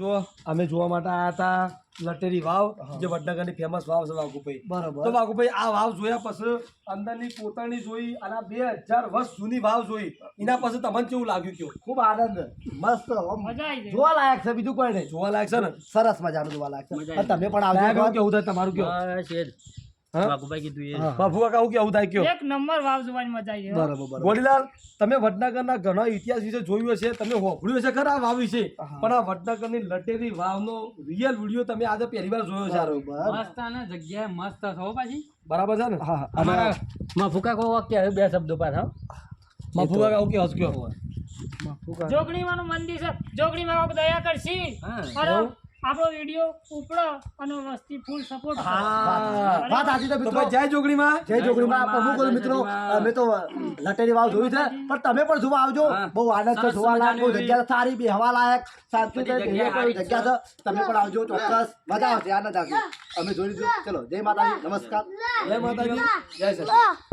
જો અમે જોવા માટે આયા હતા લટેરી વાવ જે વડનગરની ફેમસ વાવ છે વાઘુભાઈ. બરોબર. તો વાઘુભાઈ આ વાવ જોયા પછી અંદરની કોતરણી જોઈ અને આ 2000 વર્ષ જૂની વાવ જોઈ એના પછી તમને કેવું લાગ્યું કયો? ખૂબ આનંદ મસ્ત આમ મજા આવી જાય. જોવા લાયક છે બીજું કોઈ નહીં. જોવા લાયક છે ને? સરસ મજાનું જોવા લાયક છે. મજા અને તમે પણ સાહેબ, આવજો એવું કેવું થાય તમારું કયો? બસ એ જ. હા? વાઘુભાઈ કીધું એ જ. હા. બાપુ કાકા એવું કેવું થાય કયો? એક નંબર વાવ જોવાની મજા આવી જાય. બરોબર બરોબર. ગોડીલાલ, તમે વડનગરના ઘણા ઇતિહાસ વિશે જોયું હશે, તમે હોભળ્યું હશે ખરા આ વાવ વિશે, હા. પણ આ વડનગરની લટેરી વાવનો રિયલ વિડીયો તમે આજે પહેલી વાર જોયો છે. બરોબર. મસ્ત અને જગ્યાએ મસ્ત છો પાછી. બરાબર છે ને? હા હા. અમારા મફુકા કહો કે હવે બે શબ્દો પાછા. બાપુ કાકા એવું કેવું કયો? જોગણીમાંનું મંદિર છે. જોગણીમાં કોક દયા કરશી હા. અને આપણો વિડીયો ઉપડો અને વસ્તી ફૂલ સપોર્ટ હા. વાત સાચી છે તો મિત્રો. ભાઈ જય જોગણીમાં. જય જોગણીમાં પ્રભુ બોલો મિત્રો. અમે તો લટેરી વાવ જોઈ છે પણ તમે પણ જોવા આવજો. હા. બહુ આનંદ છે સરસ જોવા લાયક. બહુ મજાની જગ્યા સારી બેહવા લાયક શાંતિ બધી છે, જગ્યા બેહવા કોઈ સારી જગ્યા છે. તમે પણ આવજો ચોક્કસ. મજા આવશે આનંદ આવશે. અમે જોઈ લીધું. ચલો જય માતાજી નમસ્કાર. જય માતાજી. જય સચિન.